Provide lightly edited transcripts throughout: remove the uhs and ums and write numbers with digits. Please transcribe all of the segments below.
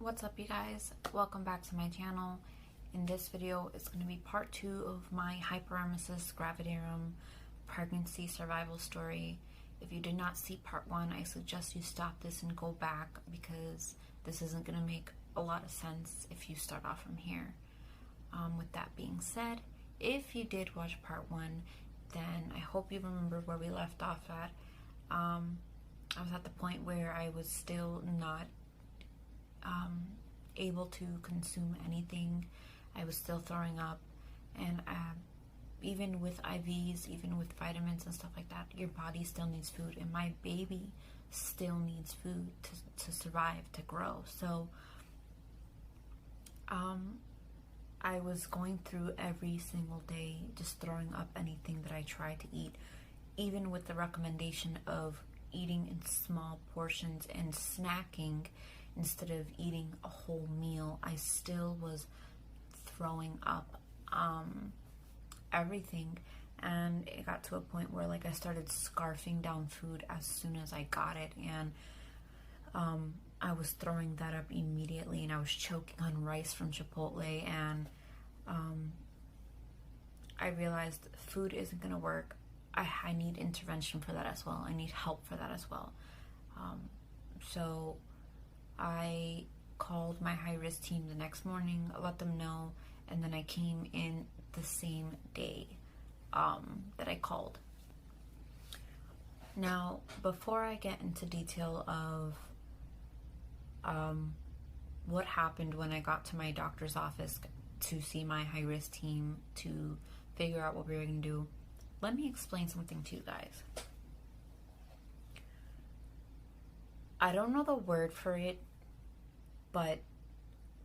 What's up, you guys? Welcome back to my channel. In this video, it's going to be part 2 of my hyperemesis gravidarum pregnancy survival story. If you did not see part 1, I suggest you stop this and go back because this isn't going to make a lot of sense if you start off from here. With that being said, if you did watch part 1, then I hope you remember where we left off at. I was at the point where I was still not able to consume anything. I was still throwing up, and even with IVs, even with vitamins and stuff like that, your body still needs food, and my baby still needs food to survive, to grow. So I was going through every single day just throwing up anything that I tried to eat, even with the recommendation of eating in small portions and snacking instead of eating a whole meal. I still was throwing up everything, and it got to a point where I started scarfing down food as soon as I got it, and I was throwing that up immediately, and I was choking on rice from Chipotle, and I realized food isn't gonna work. I need intervention for that as well. I need help for that as well. So I called my high-risk team the next morning, let them know, and then I came in the same day that I called. Now, before I get into detail of what happened when I got to my doctor's office to see my high-risk team to figure out what we were going to do, let me explain something to you guys. I don't know the word for it, but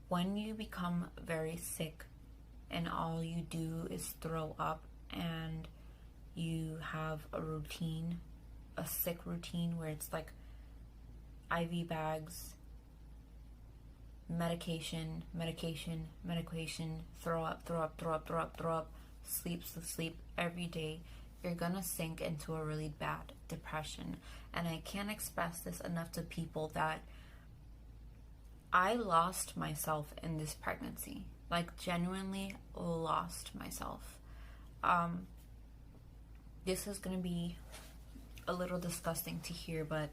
when you become very sick and all you do is throw up and you have a routine, a sick routine where it's like IV bags, medication, throw up, sleep every day, you're gonna sink into a really bad depression. And I can't express this enough to people that I lost myself in this pregnancy. Genuinely lost myself. This is gonna be a little disgusting to hear, but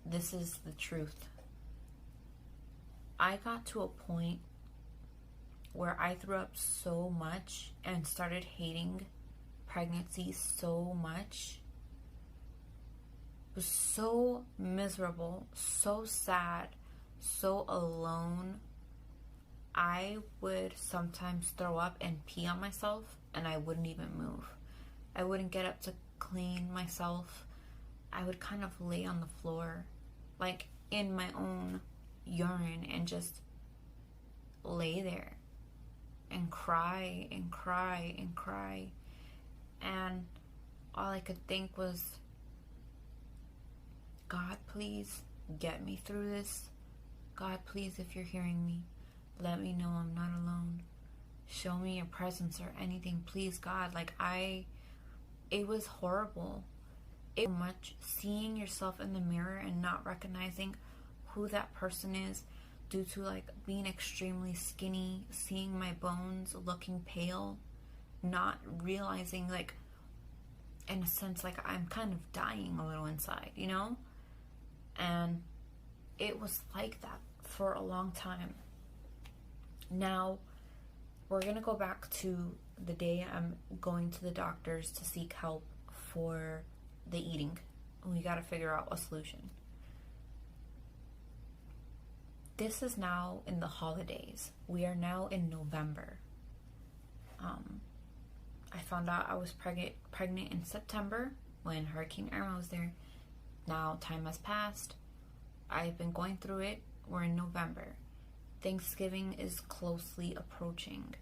this is the truth. I got to a point where I threw up so much and started hating pregnancy so much. It was so miserable, so sad, so alone. I would sometimes throw up and pee on myself, and I wouldn't even move. I wouldn't get up to clean myself. I would kind of lay on the floor, in my own urine, and just lay there and cry and cry and cry. And all I could think was, God, please get me through this. God, please, if you're hearing me, let me know I'm not alone. Show me your presence or anything, please, God. It was horrible. It was much seeing yourself in the mirror and not recognizing who that person is due to being extremely skinny, seeing my bones, looking pale, not realizing in a sense I'm kind of dying a little inside, and it was like that for a long time. Now we're gonna go back to the day I'm going to the doctors to seek help for the eating. We got to figure out a solution. This is now in the holidays. We are now in November. I found out I was pregnant in September when Hurricane Irma was there. Now time has passed. I've been going through it. We're in November. Thanksgiving is closely approaching.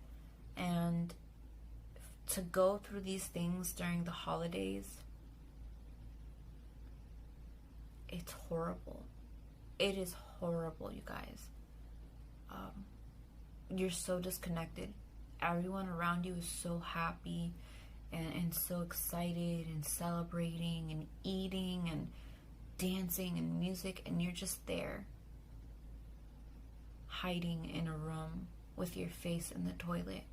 And to go through these things during the holidays, it's horrible. It is horrible, you guys. You're so disconnected. Everyone around you is so happy and so excited and celebrating and eating and dancing and music, and you're just there hiding in a room with your face in the toilet,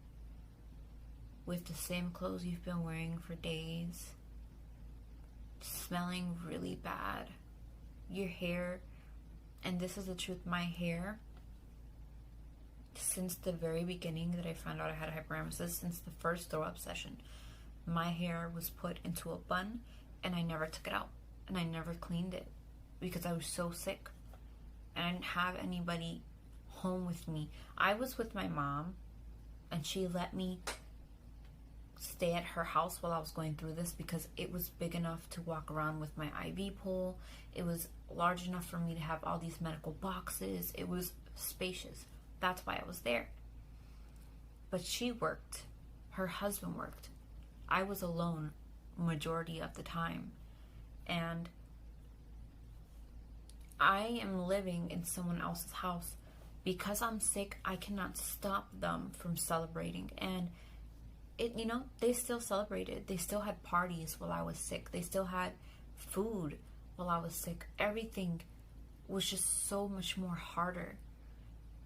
with the same clothes you've been wearing for days, smelling really bad. Your hair, and this is the truth, my hair, since the very beginning that I found out I had hyperemesis, since the first throw up session, my hair was put into a bun and I never took it out and I never cleaned it because I was so sick and I didn't have anybody home with me. I was with my mom and she let me stay at her house while I was going through this because it was big enough to walk around with my IV pole. It was large enough for me to have all these medical boxes. It was spacious. That's why I was there. But she worked. Her husband worked. I was alone majority of the time. And I am living in someone else's house. Because I'm sick, I cannot stop them from celebrating. And they still celebrated. They still had parties while I was sick. They still had food while I was sick. Everything was just so much more harder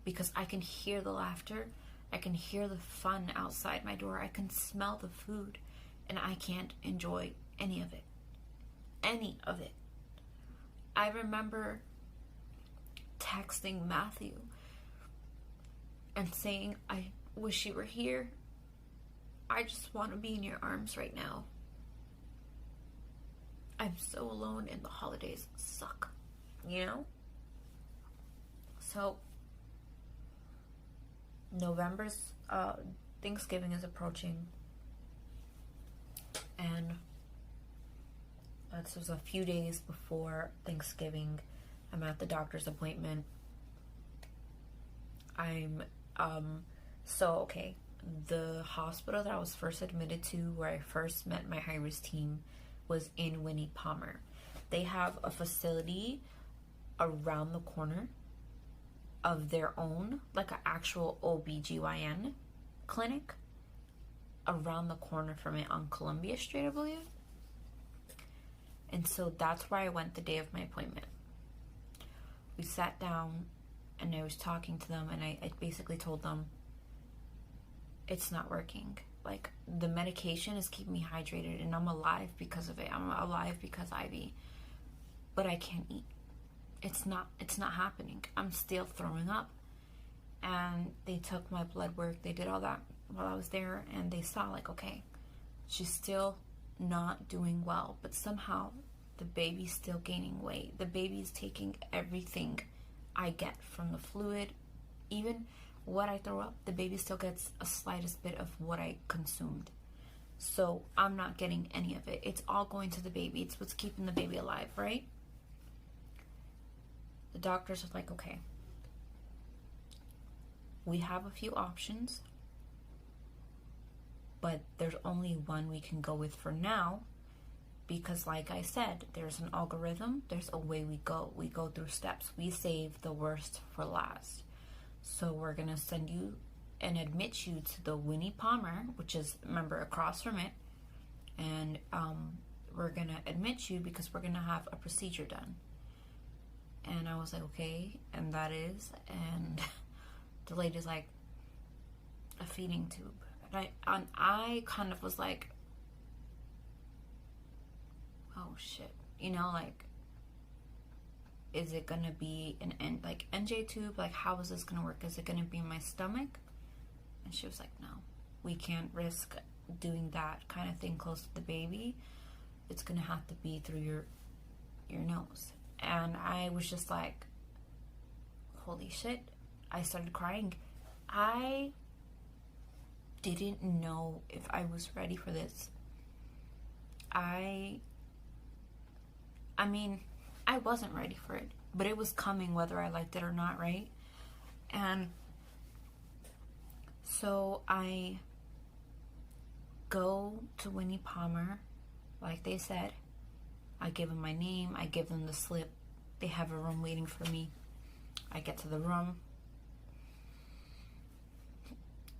because I can hear the laughter. I can hear the fun outside my door. I can smell the food and I can't enjoy any of it. Any of it. I remember texting Matthew and saying, I wish you were here. I just want to be in your arms right now. I'm so alone and the holidays suck, So, November's, Thanksgiving is approaching. And this was a few days before Thanksgiving. I'm at the doctor's appointment. The hospital that I was first admitted to, where I first met my high-risk team, was in Winnie Palmer. They have a facility around the corner of their own, like an actual OBGYN clinic around the corner from it on Columbia Street, I believe. And so that's where I went the day of my appointment. We sat down and I was talking to them and I basically told them, it's not working. Like, the medication is keeping me hydrated and I'm alive because of it. I'm alive because IV. But I can't eat. It's not happening. I'm still throwing up. And they took my blood work. They did all that while I was there. And they saw, like, okay, she's still not doing well. But somehow the baby's still gaining weight. The baby's taking everything I get from the fluid. Even what I throw up, the baby still gets a slightest bit of what I consumed. So I'm not getting any of it. It's all going to the baby. It's what's keeping the baby alive, right? The doctors are like, okay, we have a few options, but there's only one we can go with for now, because like I said, there's an algorithm, there's a way we go through steps. We save the worst for last. So we're gonna send you and admit you to the Winnie Palmer, which is, remember, across from it, and we're gonna admit you because we're gonna have a procedure done. And I was like, okay, and that is, and the lady's like, a feeding tube. And I kind of was like, oh shit, like, is it gonna be an NJ tube? Like, how is this gonna work? Is it gonna be in my stomach? And she was like, no, we can't risk doing that kind of thing close to the baby. It's gonna have to be through your nose. And I was just like, holy shit. I started crying. I didn't know if I was ready for this. I mean, I wasn't ready for it, but it was coming whether I liked it or not, right? And so I go to Winnie Palmer, like they said. I give them my name, I give them the slip. They have a room waiting for me. I get to the room.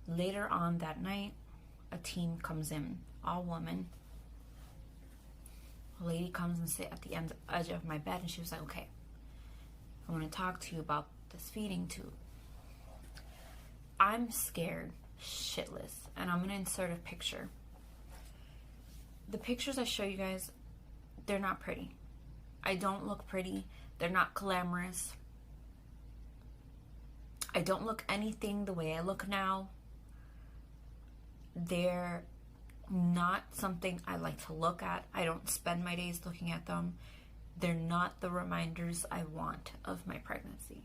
Later on that night, a team comes in, all women. A lady comes and sits at the edge of my bed, and she was like, okay, I want to talk to you about this feeding tube. I'm scared shitless, and I'm gonna insert a picture. The pictures I show you guys, they're not pretty. I don't look pretty. They're not glamorous. I don't look anything the way I look now. They're not something I like to look at. I don't spend my days looking at them. They're not the reminders I want of my pregnancy.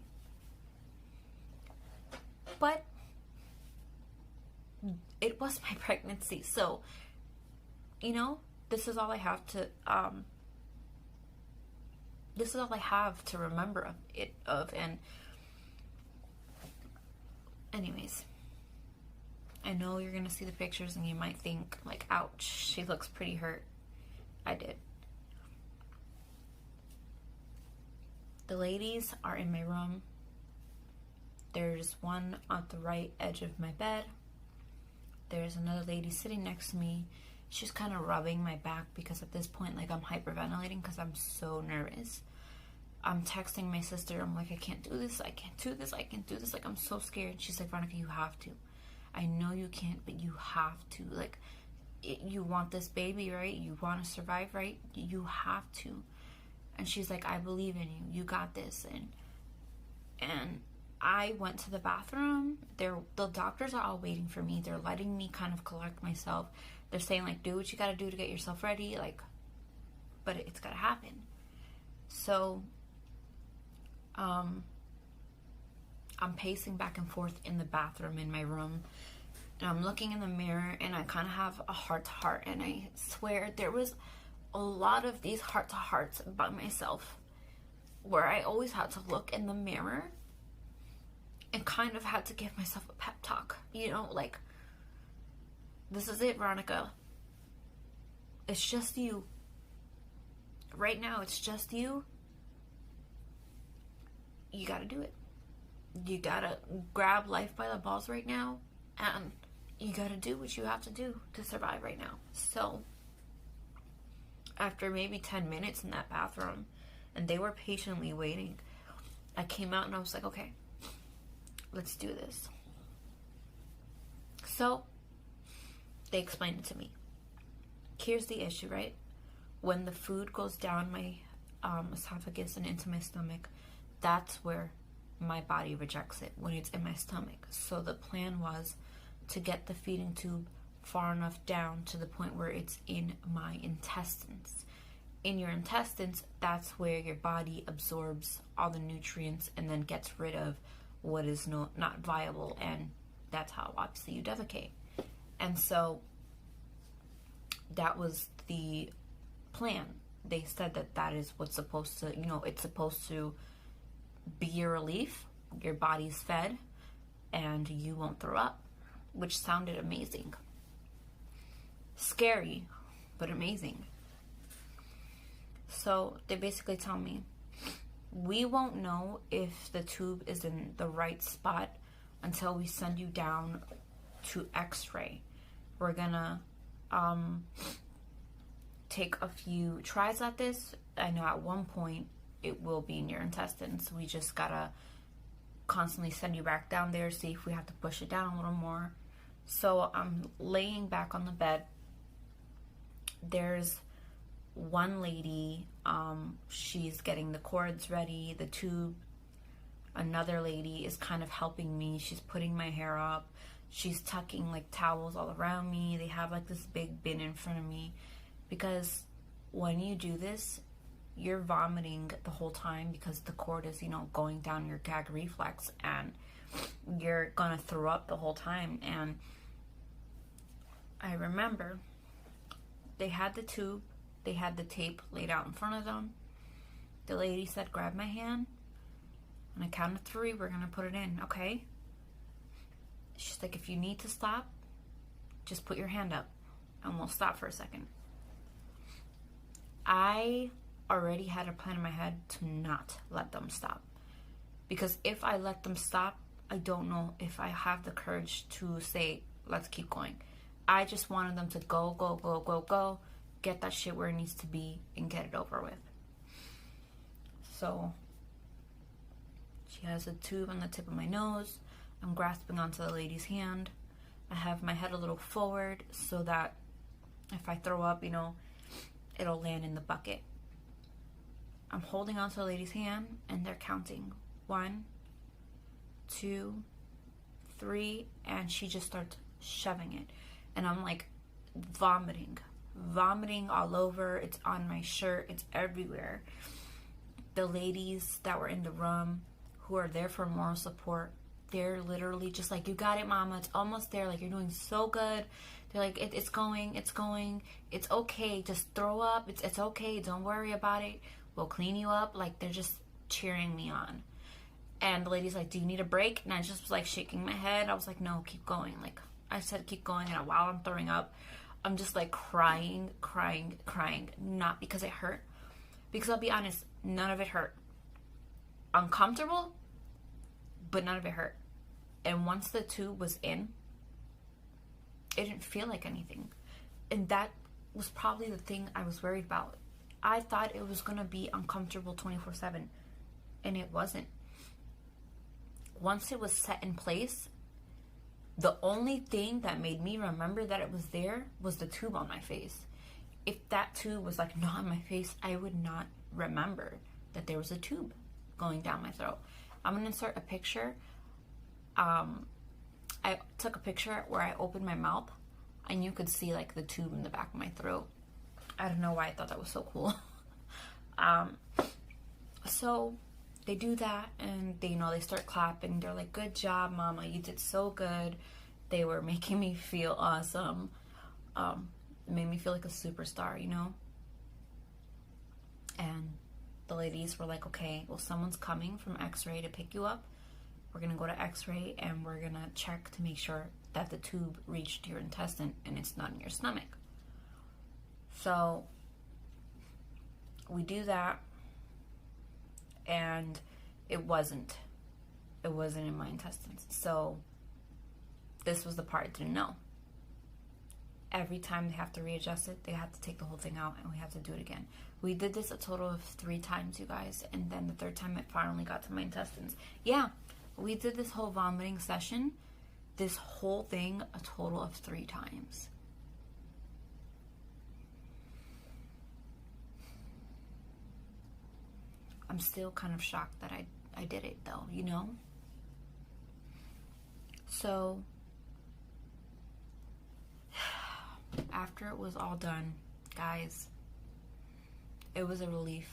But it was my pregnancy, so, you know, this is all I have to remember of. And anyways, I know you're gonna see the pictures and you might think like, ouch, she looks pretty hurt. I did. The ladies are in my room. There's one at the right edge of my bed. There's another lady sitting next to me. She's kind of rubbing my back because at this point, like, I'm hyperventilating because I'm so nervous. I'm texting my sister. I'm like, I can't do this. I can't do this. I can't do this. Like, I'm so scared. She's like, Veronica, you have to. I know you can't, but you have to. Like, you want this baby, right? You want to survive, right? You have to. And she's like, I believe in you. You got this. And I went to the bathroom. The doctors are all waiting for me. They're letting me kind of collect myself. They're saying, like, do what you gotta do to get yourself ready. Like, but it's gotta happen. So, I'm pacing back and forth in the bathroom in my room. And I'm looking in the mirror, and I kind of have a heart-to-heart. And I swear there was a lot of these heart-to-hearts by myself where I always had to look in the mirror and kind of had to give myself a pep talk. You know, like, this is it, Veronica. It's just you. Right now, it's just you. You gotta do it. You gotta grab life by the balls right now, and you gotta do what you have to do to survive right now. So, after maybe 10 minutes in that bathroom, and they were patiently waiting, I came out and I was like, okay, let's do this. So, they explained it to me. Here's the issue, right? When the food goes down my esophagus and into my stomach, that's where my body rejects it, when it's in my stomach. So the plan was to get the feeding tube far enough down to the point where it's in my intestines. In your intestines, that's where your body absorbs all the nutrients and then gets rid of what is not viable, and that's how obviously you defecate. And so that was the plan. They said that is what's supposed to, it's supposed to be your relief. Your body's fed and you won't throw up, which sounded amazing. Scary, but amazing. So they basically tell me, we won't know if the tube is in the right spot until we send you down to X-ray. We're gonna take a few tries at this. I know at one point it will be in your intestines. We just gotta constantly send you back down there, see if we have to push it down a little more. So I'm laying back on the bed. There's one lady, she's getting the cords ready, the tube. Another lady is kind of helping me. She's putting my hair up. She's tucking like towels all around me. They have like this big bin in front of me, because when you do this, you're vomiting the whole time because the cord is, going down your gag reflex, and you're gonna throw up the whole time. And I remember they had the tube, they had the tape laid out in front of them. The lady said, grab my hand. On a count of 3, we're gonna put it in, okay? She's like, if you need to stop, just put your hand up and we'll stop for a second. I already had a plan in my head to not let them stop, because if I let them stop, I don't know if I have the courage to say, let's keep going. I just wanted them to go, get that shit where it needs to be and get it over with. So she has a tube on the tip of my nose. I'm grasping onto the lady's hand. I have my head a little forward so that if I throw up, you know, it'll land in the bucket. I'm holding onto the lady's hand and they're counting. 1, 2, 3, and she just starts shoving it. And I'm like vomiting all over. It's on my shirt. It's everywhere. The ladies that were in the room who are there for moral support, they're literally just like, you got it, mama. It's almost there. Like, you're doing so good. They're like, it's going. It's okay. Just throw up. It's okay. Don't worry about it. We'll clean you up. Like, they're just cheering me on. And the lady's like, do you need a break? And I just was like shaking my head. I was like, no, keep going. Like, I said, keep going. And while I'm throwing up, I'm just like crying. Not because it hurt. Because I'll be honest, none of it hurt. Uncomfortable, but none of it hurt. And once the tube was in, it didn't feel like anything. And that was probably the thing I was worried about. I thought it was going to be uncomfortable 24/7. And it wasn't. Once it was set in place, the only thing that made me remember that it was there was the tube on my face. If that tube was like not on my face, I would not remember that there was a tube going down my throat. I'm going to insert a picture. I took a picture where I opened my mouth and you could see like the tube in the back of my throat. I don't know why I thought that was so cool. So they do that and they, you know, they start clapping. They're like, good job, mama. You did so good. They were making me feel awesome. It made me feel like a superstar, you know? And the ladies were like, okay, well, someone's coming from X-ray to pick you up. We're going to go to X-ray and we're going to check to make sure that the tube reached your intestine and it's not in your stomach. So we do that and it wasn't in my intestines. So this was the part I didn't know. Every time they have to readjust it, they have to take the whole thing out and we have to do it again. We did this a total of 3 times, you guys. And then the 3rd time it finally got to my intestines. Yeah, we did this whole vomiting session, this whole thing, a total of 3 times. I'm still kind of shocked that I did it though, you know? So after it was all done, guys, it was a relief.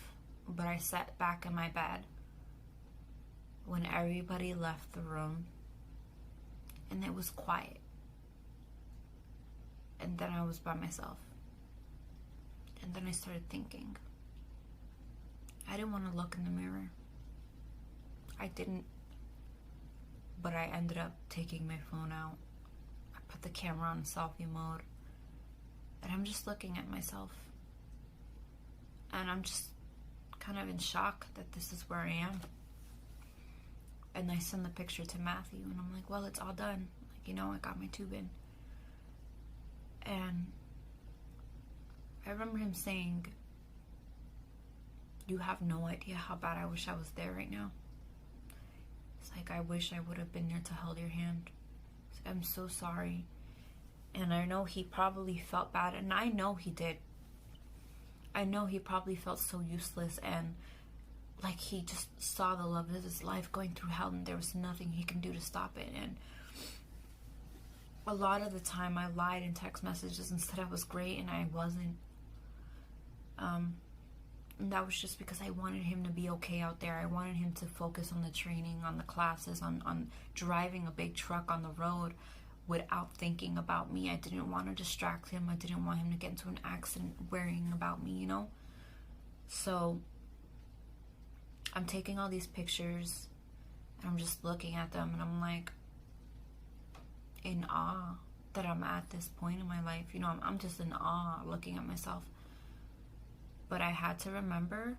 But I sat back in my bed when everybody left the room and it was quiet. And then I was by myself. And then I started thinking. I didn't want to look in the mirror. I didn't. But I ended up taking my phone out. I put the camera on selfie mode. And I'm just looking at myself. And I'm just kind of in shock that this is where I am. And I send the picture to Matthew. And I'm like, well, it's all done. Like, you know, I got my tube in. And I remember him saying, you have no idea how bad I wish I was there right now. It's like, I wish I would have been there to hold your hand. I'm so sorry. And I know he probably felt bad. And I know he did. I know he probably felt so useless. And like he just saw the love of his life going through hell. And there was nothing he can do to stop it. And a lot of the time I lied in text messages and said I was great. And I wasn't. And that was just because I wanted him to be okay out there. I wanted him to focus on the training, on the classes, on driving a big truck on the road without thinking about me. I didn't want to distract him. I didn't want him to get into an accident worrying about me, you know? So I'm taking all these pictures and I'm just looking at them and I'm like in awe that I'm at this point in my life. You know, I'm just in awe looking at myself. But I had to remember,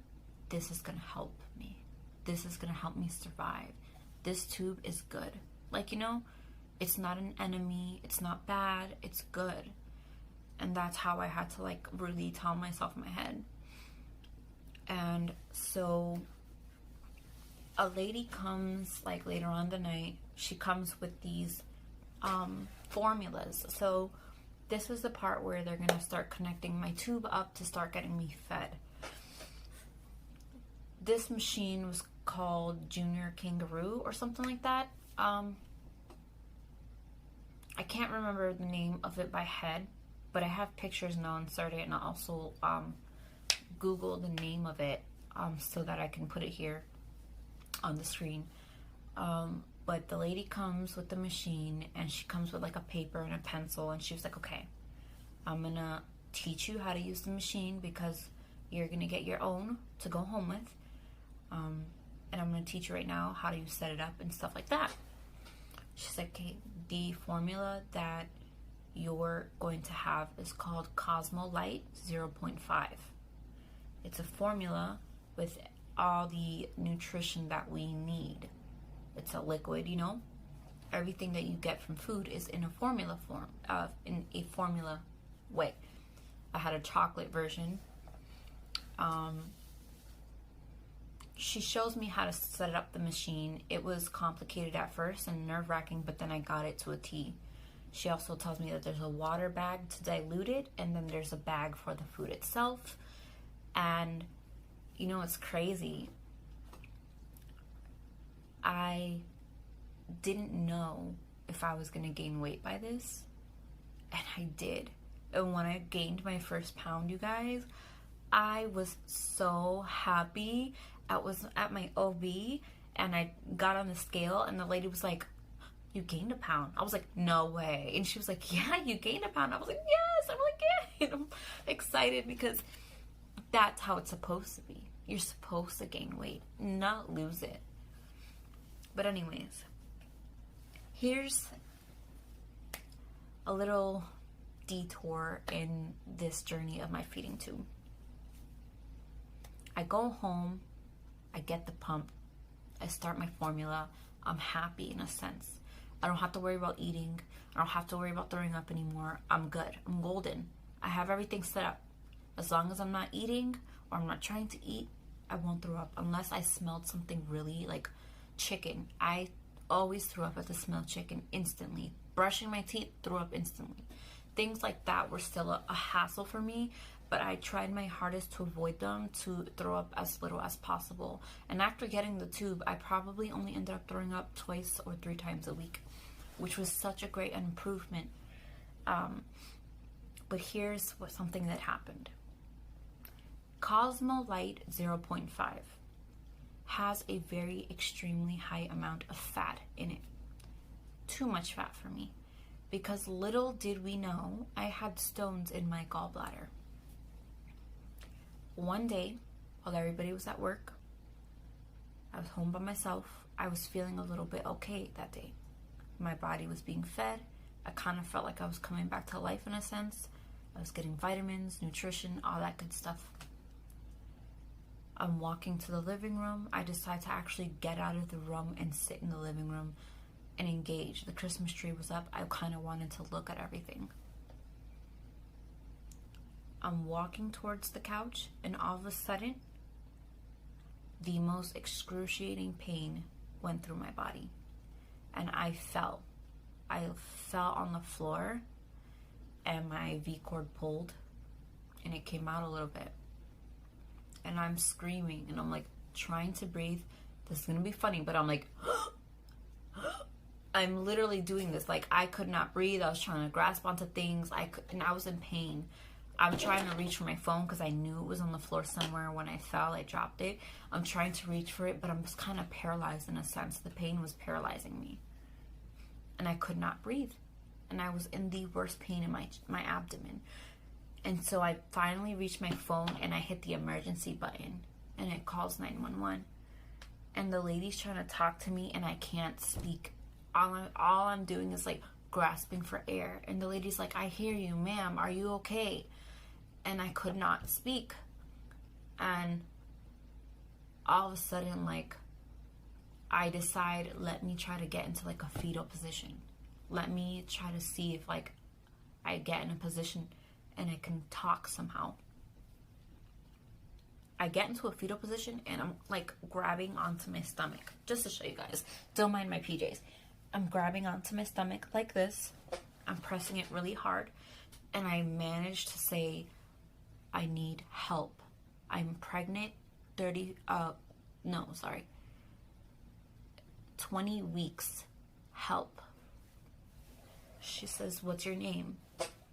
this is going to help me. This is going to help me survive. This tube is good. Like, you know, it's not an enemy. It's not bad. It's good. And that's how I had to, like, really tell myself in my head. And so a lady comes like later on the night. She comes with these formulas. So this is the part where they're gonna start connecting my tube up to start getting me fed. This machine was called Junior Kangaroo or something like that. I can't remember the name of it by head, but I have pictures and I'll insert it, and I'll also Google the name of it so that I can put it here on the screen. But the lady comes with the machine, and she comes with like a paper and a pencil, and she was like, okay, I'm gonna teach you how to use the machine because you're gonna get your own to go home with, and I'm gonna teach you right now how to set it up and stuff like that. She's like, okay, the formula that you're going to have is called Cosmo Light 0.5. It's a formula with all the nutrition that we need. It's a liquid, you know. Everything that you get from food is in a formula form, in a formula way. I had a chocolate version. She shows me how to set up the machine. It was complicated at first and nerve-wracking, but then I got it to a T. She also tells me that there's a water bag to dilute it, and then there's a bag for the food itself. And you know, it's crazy. I didn't know if I was gonna gain weight by this, and I did. And when I gained my first pound, you guys, I was so happy. I was at my OB, and I got on the scale, and the lady was like, you gained a pound. I was like, no way. And she was like, yeah, you gained a pound. I was like, yes. I'm like, yeah. And I'm excited because that's how it's supposed to be. You're supposed to gain weight, not lose it. But anyways, here's a little detour in this journey of my feeding tube. I go home, I get the pump, I start my formula. I'm happy in a sense. I don't have to worry about eating. I don't have to worry about throwing up anymore. I'm good. I'm golden. I have everything set up. As long as I'm not eating or I'm not trying to eat, I won't throw up unless I smelled something really like chicken. I always threw up at the smell of chicken instantly. Brushing my teeth, threw up instantly. Things like that were still a hassle for me, but I tried my hardest to avoid them, to throw up as little as possible. And after getting the tube, I probably only ended up throwing up 2 or 3 times a week, which was such a great improvement. But here's something that happened. Cosmo Light 0.5 has a very extremely high amount of fat in it. Too much fat for me, because little did we know I had stones in my gallbladder. One day, while everybody was at work, I was home by myself. I was feeling a little bit okay that day. My body was being fed. I kind of felt like I was coming back to life in a sense. I was getting vitamins, nutrition, all that good stuff. I'm walking to the living room. I decide to actually get out of the room and sit in the living room and engage. The Christmas tree was up. I kind of wanted to look at everything. I'm walking towards the couch, and all of a sudden, the most excruciating pain went through my body. And I fell. I fell on the floor, and my V cord pulled, and it came out a little bit. And I'm screaming, and I'm like trying to breathe. This is gonna be funny, but I'm like, I'm literally doing this. Like, I could not breathe. I was trying to grasp onto things. And I was in pain. I'm trying to reach for my phone because I knew it was on the floor somewhere. When I fell, I dropped it. I'm trying to reach for it, but I'm just kind of paralyzed in a sense. The pain was paralyzing me. And I could not breathe. And I was in the worst pain in my abdomen. And so I finally reached my phone, and I hit the emergency button, and it calls 911. And the lady's trying to talk to me, and I can't speak. All I'm doing is like grasping for air. And the lady's like, I hear you, ma'am. Are you okay? And I could not speak. And all of a sudden, like, I decide, let me try to get into like a fetal position. Let me try to see if like I get in a position and I can talk somehow. I get into a fetal position and I'm like grabbing onto my stomach. Just to show you guys. Don't mind my PJs. I'm grabbing onto my stomach like this. I'm pressing it really hard. And I managed to say, I need help. I'm pregnant 20 weeks. Help. She says, what's your name?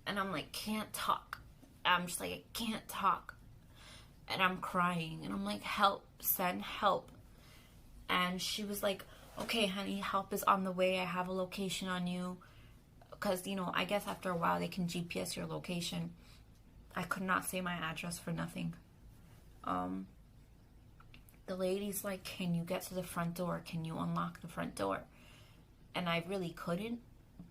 And I'm like, can't talk. I'm just like, I can't talk. And I'm crying. And I'm like, help. Send help. And she was like, okay, honey, help is on the way. I have a location on you. Because, you know, I guess after a while they can GPS your location. I could not say my address for nothing. The lady's like, can you get to the front door? Can you unlock the front door? And I really couldn't,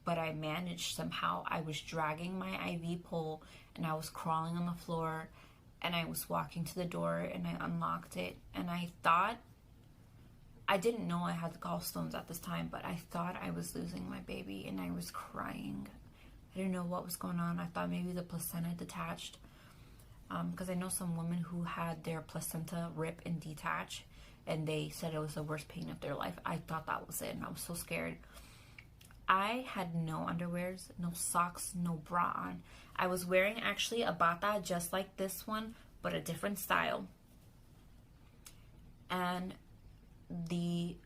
but I managed somehow. I was dragging my IV pole and I was crawling on the floor and I was walking to the door and I unlocked it. And I didn't know I had gallstones at this time, but I thought I was losing my baby and I was crying. I didn't know what was going on. I thought maybe the placenta detached. Because I know some women who had their placenta rip and detach, and they said it was the worst pain of their life. I thought that was it, and I was so scared. I had no underwears, no socks, no bra on. I was wearing actually a bata just like this one, but a different style. And the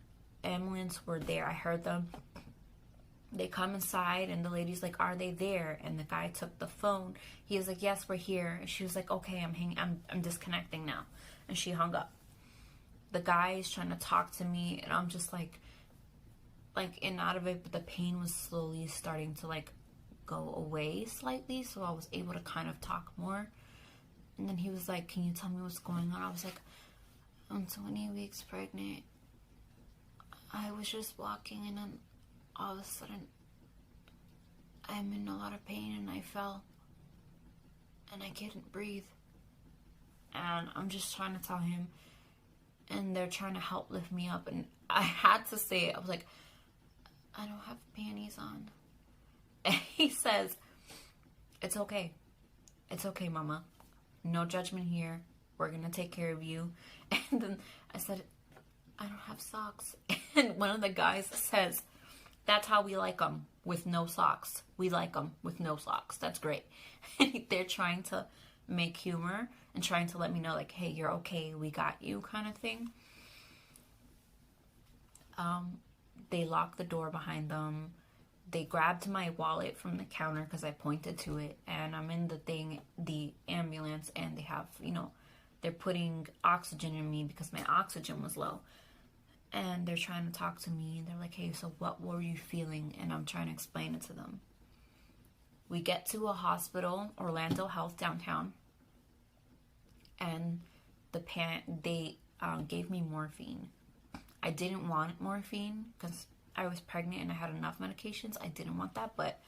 ambulance were there. I heard them. They come inside and the lady's like, are they there? And the guy took the phone. He was like, yes, we're here. And she was like, okay, I'm disconnecting now. And she hung up. The guy is trying to talk to me and I'm just like in and out of it, but the pain was slowly starting to like go away slightly, so I was able to kind of talk more. And then he was like, can you tell me what's going on? I was like, I'm 20 weeks pregnant. I was just walking and then all of a sudden I'm in a lot of pain and I fell and I couldn't breathe. And I'm just trying to tell him and they're trying to help lift me up, and I had to say it. I was like, I don't have panties on. And he says, it's okay. It's okay, mama. No judgment here. We're gonna take care of you. And then I said, I don't have socks. And one of the guys says, that's how we like them, with no socks. We like them with no socks. That's great. And they're trying to make humor and trying to let me know, like, hey, you're okay. We got you, kind of thing. They locked the door behind them. They grabbed my wallet from the counter because I pointed to it. And I'm in the ambulance, and they have, they're putting oxygen in me because my oxygen was low. And they're trying to talk to me, and they're like, hey, so what were you feeling? And I'm trying to explain it to them. We get to a hospital, Orlando Health downtown, and they gave me morphine. I didn't want morphine because I was pregnant and I had enough medications. I didn't want that, but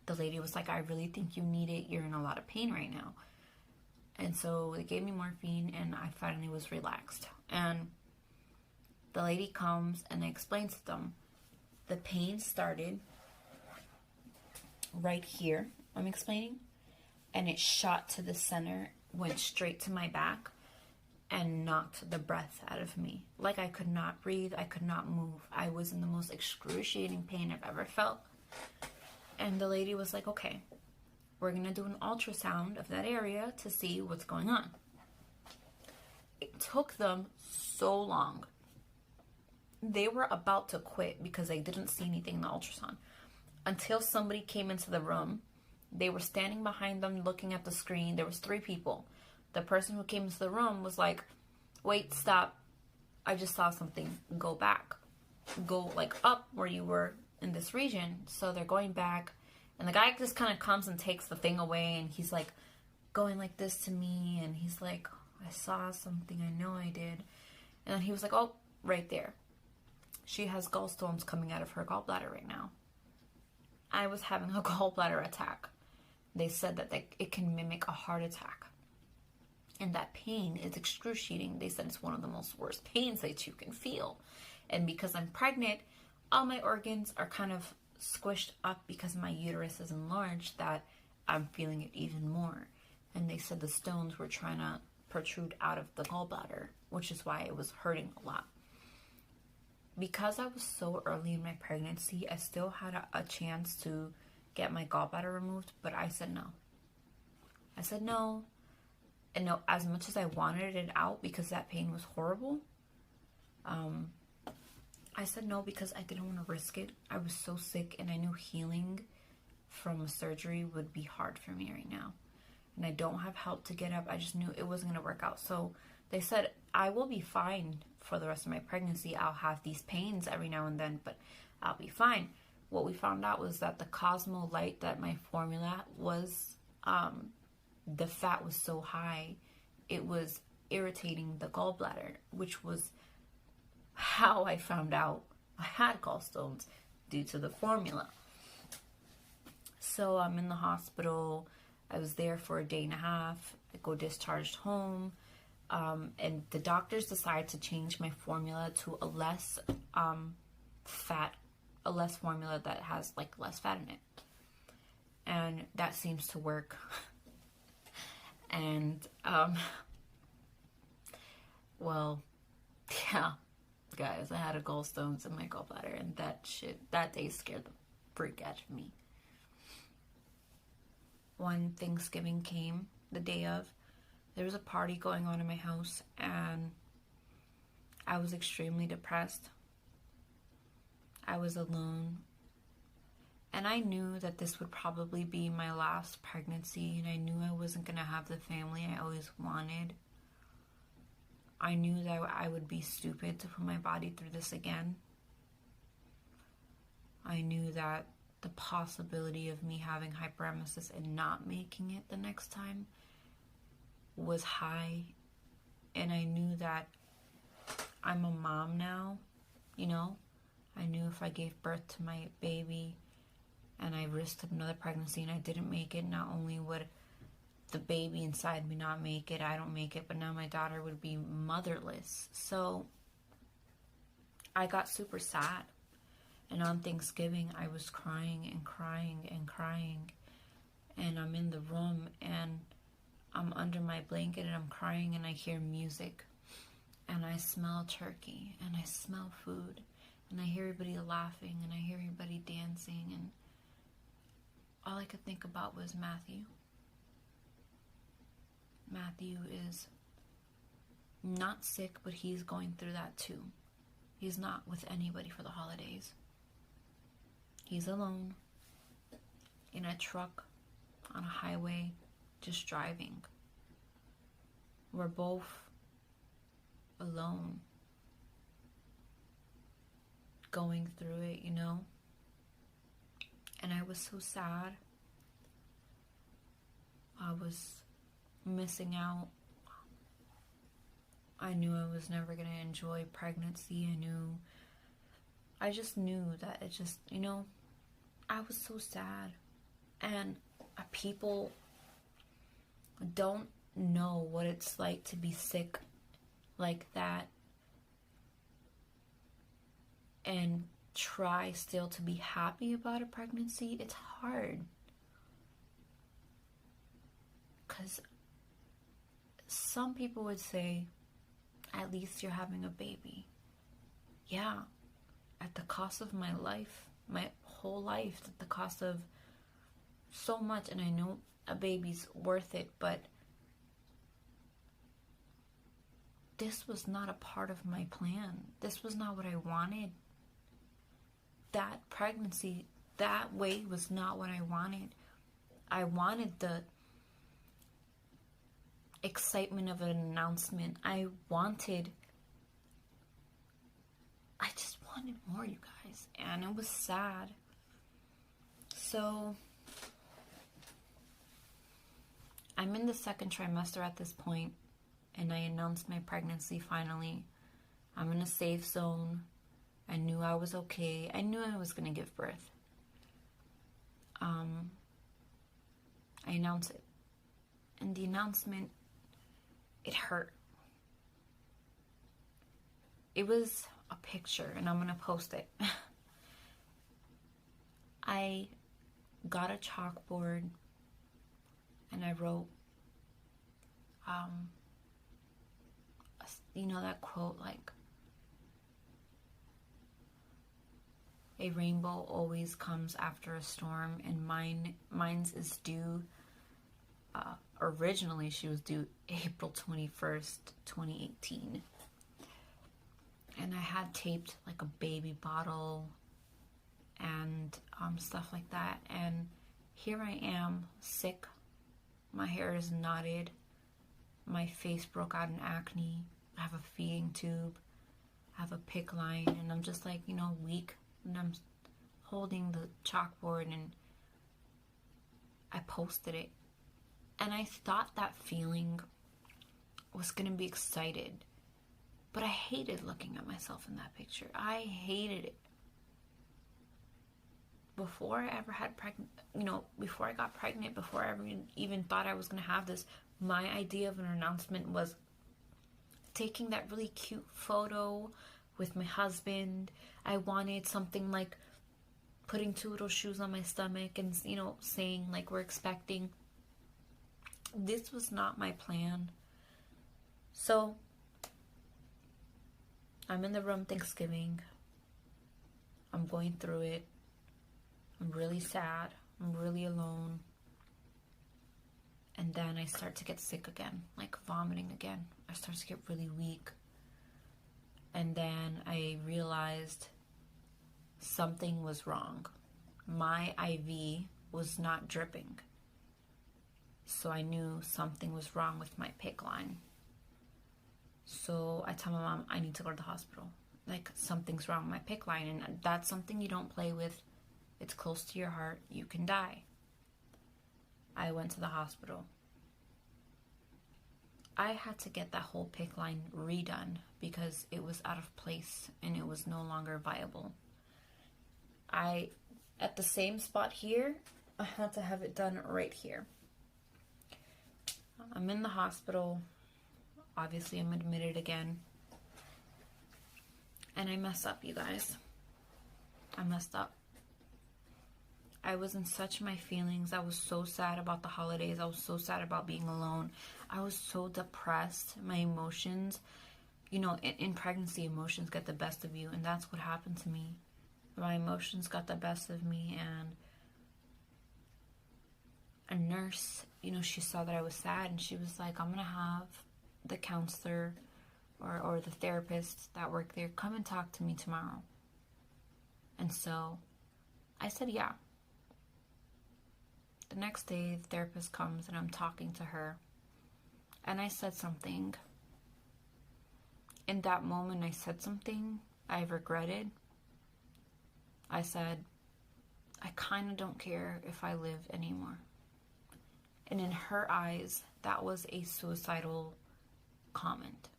the lady was like, I really think you need it. You're in a lot of pain right now. And so they gave me morphine, and I finally was relaxed. And the lady comes and explains to them, the pain started right here, I'm explaining, and it shot to the center, went straight to my back, and knocked the breath out of me. Like, I could not breathe, I could not move. I was in the most excruciating pain I've ever felt. And the lady was like, okay, we're gonna do an ultrasound of that area to see what's going on. It took them so long. They were about to quit because they didn't see anything in the ultrasound until somebody came into the room. They were standing behind them looking at the screen. There was 3 people. The person who came into the room was like, wait, stop. I just saw something. Go back. Go like up where you were in this region. So they're going back, and the guy just kind of comes and takes the thing away, and he's like going like this to me, and he's like, I saw something. I know I did. And then he was like, oh, right there. She has gallstones coming out of her gallbladder right now. I was having a gallbladder attack. They said that it can mimic a heart attack. And that pain is excruciating. They said it's one of the most worst pains that you can feel. And because I'm pregnant, all my organs are kind of squished up because my uterus is enlarged, that I'm feeling it even more. And they said the stones were trying to protrude out of the gallbladder, which is why it was hurting a lot. Because I was so early in my pregnancy, I still had a chance to get my gallbladder removed, but I said no. I said no. And no, as much as I wanted it out because that pain was horrible, I said no because I didn't want to risk it. I was so sick, and I knew healing from a surgery would be hard for me right now. And I don't have help to get up. I just knew it wasn't going to work out. So they said, I will be fine for the rest of my pregnancy. I'll have these pains every now and then, but I'll be fine. What we found out was that the Cosmo light that my formula was, the fat was so high, it was irritating the gallbladder, which was how I found out I had gallstones, due to the formula. So I'm in the hospital. I was there for a day and a half. I go discharged home. And the doctors decided to change my formula to a less formula that has like less fat in it. And that seems to work. And, well, yeah, guys, I had a gallstones in my gallbladder, and that day scared the freak out of me. When Thanksgiving came, the day of, there was a party going on in my house, and I was extremely depressed. I was alone. And I knew that this would probably be my last pregnancy, and I knew I wasn't going to have the family I always wanted. I knew that I would be stupid to put my body through this again. I knew that the possibility of me having hyperemesis and not making it the next time was high. And I knew that I'm a mom now, you know. I knew if I gave birth to my baby and I risked another pregnancy and I didn't make it, not only would the baby inside me not make it, I don't make it, but now my daughter would be motherless. So I got super sad. And on Thanksgiving, I was crying and crying and crying. And I'm in the room and I'm under my blanket and I'm crying, and I hear music. And I smell turkey and I smell food. And I hear everybody laughing and I hear everybody dancing. And all I could think about was Matthew. Matthew is not sick, but he's going through that too. He's not with anybody for the holidays. He's alone in a truck on a highway, just driving. We're both alone, going through it, you know. And I was so sad. I was missing out. I knew I was never going to enjoy pregnancy. I just knew that it just, you know, I was so sad. And people don't know what it's like to be sick like that and try still to be happy about a pregnancy. It's hard. Because some people would say, at least you're having a baby. Yeah, at the cost of my life, my whole life, at the cost of so much. And I know a baby's worth it, but this was not a part of my plan. This was not what I wanted. That pregnancy, that way, was not what I wanted. I wanted the excitement of an announcement. I just wanted more, you guys. And it was sad. So I'm in the second trimester at this point, and I announced my pregnancy finally. I'm in a safe zone. I knew I was okay. I knew I was going to give birth. I announced it. And the announcement, it hurt. It was a picture, and I'm going to post it. I got a chalkboard, and I wrote, you know that quote, like, a rainbow always comes after a storm, and mine's is due, originally she was due April 21st, 2018. And I had taped like a baby bottle and stuff like that. And here I am, sick. My hair is knotted. My face broke out in acne. I have a feeding tube. I have a PICC line. And I'm just like, weak. And I'm holding the chalkboard, and I posted it. And I thought that feeling was going to be excited. But I hated looking at myself in that picture. I hated it. Before I ever had before I got pregnant, before I even thought I was going to have this, my idea of an announcement was taking that really cute photo with my husband. I wanted something like putting 2 little shoes on my stomach and, saying like we're expecting. This was not my plan. So I'm in the room Thanksgiving. I'm going through it. I'm really sad. I'm really alone. And then I start to get sick again, like vomiting again. I start to get really weak. And then I realized something was wrong. My IV was not dripping. So I knew something was wrong with my PICC line. So I tell my mom, I need to go to the hospital. Like, something's wrong with my PICC line. And that's something you don't play with. It's close to your heart. You can die. I went to the hospital. I had to get that whole PICC line redone because it was out of place and it was no longer viable. At the same spot here, I had to have it done right here. I'm in the hospital. Obviously, I'm admitted again. And I messed up, you guys. I messed up. I was in such my feelings. I was so sad about the holidays. I was so sad about being alone. I was so depressed. My emotions, in pregnancy, emotions get the best of you. And that's what happened to me. My emotions got the best of me. And a nurse, she saw that I was sad. And she was like, I'm going to have the counselor or the therapist that worked there come and talk to me tomorrow. And so I said, yeah. The next day, the therapist comes and I'm talking to her. And I said something. In that moment, I said something I regretted. I said, I kind of don't care if I live anymore. And in her eyes, that was a suicidal comment.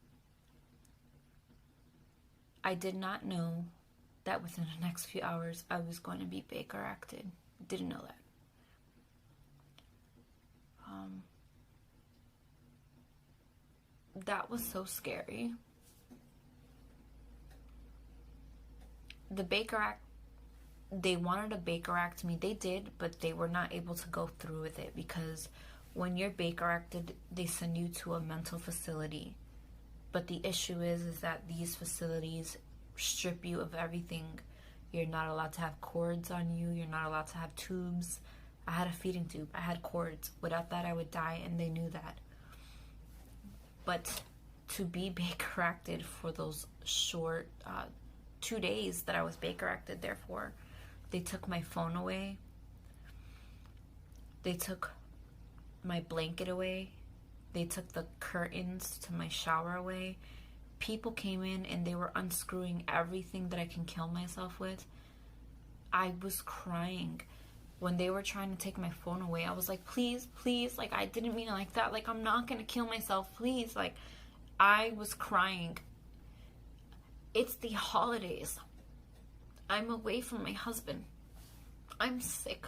I did not know that within the next few hours, I was going to be Baker acted. Didn't know that. That was so scary. The Baker Act, they wanted to Baker Act me. They did, but they were not able to go through with it because when you're Baker Acted, they send you to a mental facility. But the issue is that these facilities strip you of everything. You're not allowed to have cords on you. You're not allowed to have tubes. I had a feeding tube. I had cords. Without that, I would die, and they knew that. But to be Baker Acted for those short 2 days that I was Baker Acted, therefore, they took my phone away. They took my blanket away. They took the curtains to my shower away. People came in and they were unscrewing everything that I can kill myself with. I was crying. When they were trying to take my phone away, I was like, please, please, like, I didn't mean it like that. Like, I'm not going to kill myself, please. Like, I was crying. It's the holidays. I'm away from my husband. I'm sick.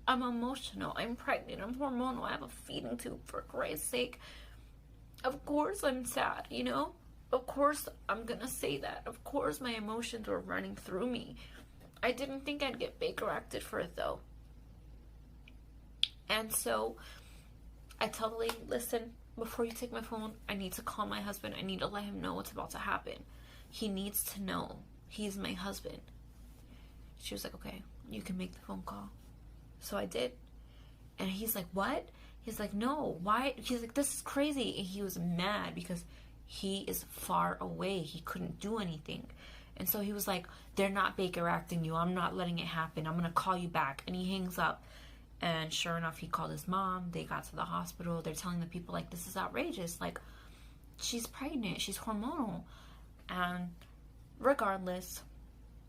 I'm emotional. I'm pregnant. I'm hormonal. I have a feeding tube, for Christ's sake. Of course I'm sad, Of course I'm going to say that. Of course my emotions were running through me. I didn't think I'd get Baker Acted for it, though. And so I tell the lady, listen, before you take my phone, I need to call my husband. I need to let him know what's about to happen. He needs to know. He's my husband. She was like, okay, you can make the phone call. So I did. And he's like, what? He's like, no, why? He's like, this is crazy. And he was mad because he is far away. He couldn't do anything. And so he was like, they're not Baker acting you. I'm not letting it happen. I'm going to call you back. And he hangs up. And sure enough, he called his mom. They got to the hospital. They're telling the people, like, this is outrageous. Like, she's pregnant. She's hormonal. And regardless,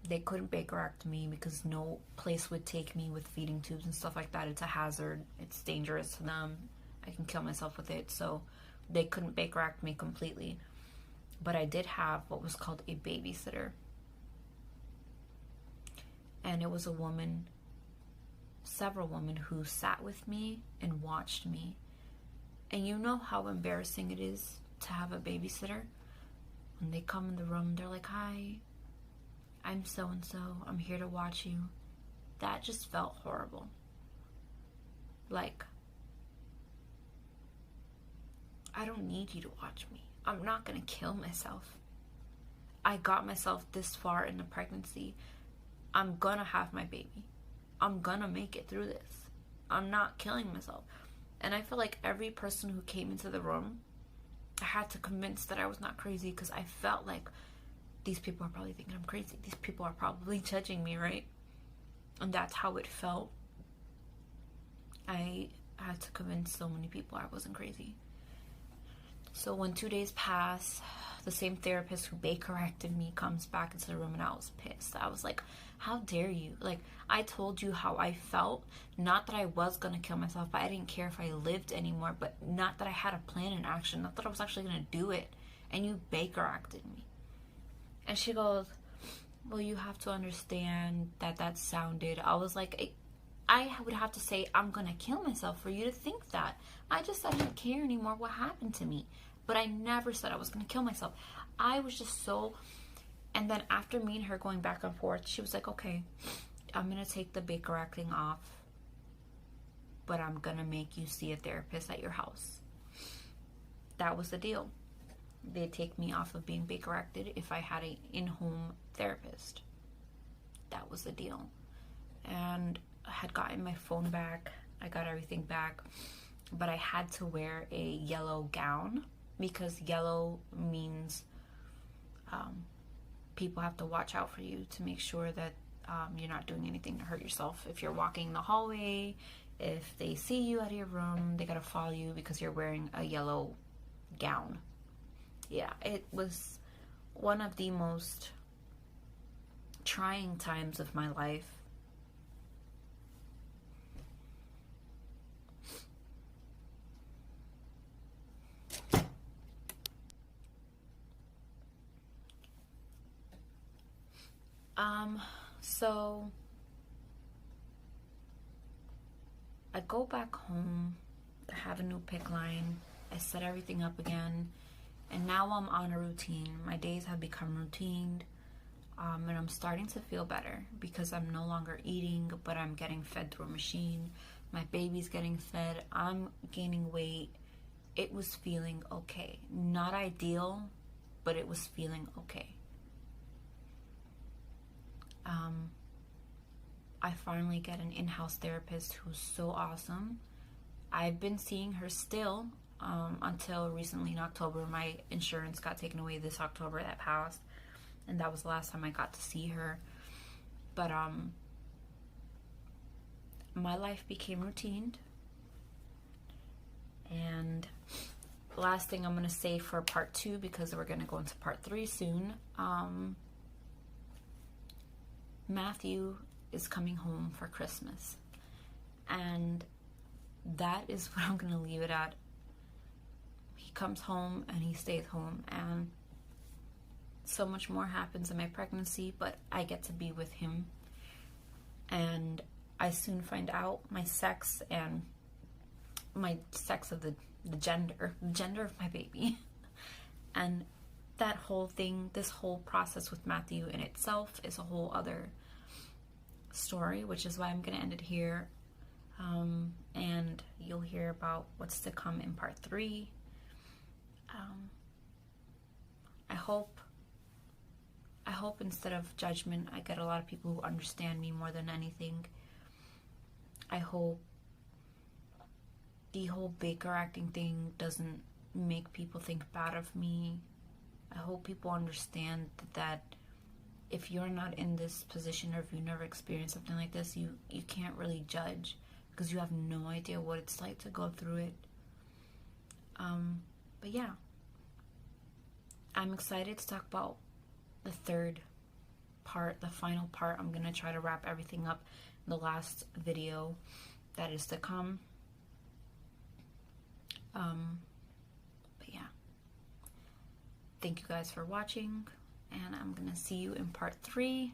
they couldn't Baker act me because no place would take me with feeding tubes and stuff like that. It's a hazard. It's dangerous to them. I can kill myself with it. So they couldn't Baker act me completely. But I did have what was called a babysitter. And it was a woman, several women who sat with me and watched me. And you know how embarrassing it is to have a babysitter? When they come in the room, they're like, hi, I'm so-and-so. I'm here to watch you. That just felt horrible. Like, I don't need you to watch me. I'm not going to kill myself. I got myself this far in the pregnancy. I'm going to have my baby. I'm going to make it through this. I'm not killing myself. And I feel like every person who came into the room, I had to convince that I was not crazy because I felt like these people are probably thinking I'm crazy. These people are probably judging me, right? And that's how it felt. I had to convince so many people I wasn't crazy. So when 2 days pass, the same therapist who Baker acted me comes back into the room, and I was pissed. I was like, how dare you? Like, I told you how I felt. Not that I was going to kill myself, but I didn't care if I lived anymore. But not that I had a plan in action. Not that I was actually going to do it. And you Baker acted me. And she goes, well, you have to understand that sounded. I was like, I would have to say I'm going to kill myself for you to think that. I just said I didn't care anymore what happened to me. But I never said I was going to kill myself. I was just so... And then after me and her going back and forth, she was like, okay, I'm going to take the Baker acting off. But I'm going to make you see a therapist at your house. That was the deal. They'd take me off of being Baker acted if I had an in-home therapist. That was the deal. And I had gotten my phone back. I got everything back. But I had to wear a yellow gown because yellow means people have to watch out for you to make sure that you're not doing anything to hurt yourself. If you're walking the hallway, if they see you out of your room, they gotta follow you because you're wearing a yellow gown. Yeah, it was one of the most trying times of my life. So I go back home, I have a new pick line, I set everything up again, and now I'm on a routine. My days have become routine, and I'm starting to feel better because I'm no longer eating, but I'm getting fed through a machine. My baby's getting fed, I'm gaining weight. It was feeling okay. Not ideal, but it was feeling okay. I finally get an in-house therapist who's so awesome. I've been seeing her still until recently in October. My insurance got taken away this October that passed, and that was the last time I got to see her. But my life became routine. And last thing I'm going to say for part 2, because we're going to go into part 3 soon, Matthew is coming home for Christmas, and that is what I'm gonna leave it at. He comes home and he stays home, and so much more happens in my pregnancy, but I get to be with him, and I soon find out my sex and my sex of the gender of my baby. And that whole thing, this whole process with Matthew in itself is a whole other story, which is why I'm going to end it here. And you'll hear about what's to come in part 3. I hope instead of judgment, I get a lot of people who understand me more than anything. I hope the whole Baker acting thing doesn't make people think bad of me. I hope people understand that if you're not in this position, or if you never experienced something like this, you can't really judge, because you have no idea what it's like to go through it. But yeah, I'm excited to talk about the third part, the final part. I'm gonna try to wrap everything up in the last video that is to come. But yeah, thank you guys for watching, and I'm gonna see you in part 3.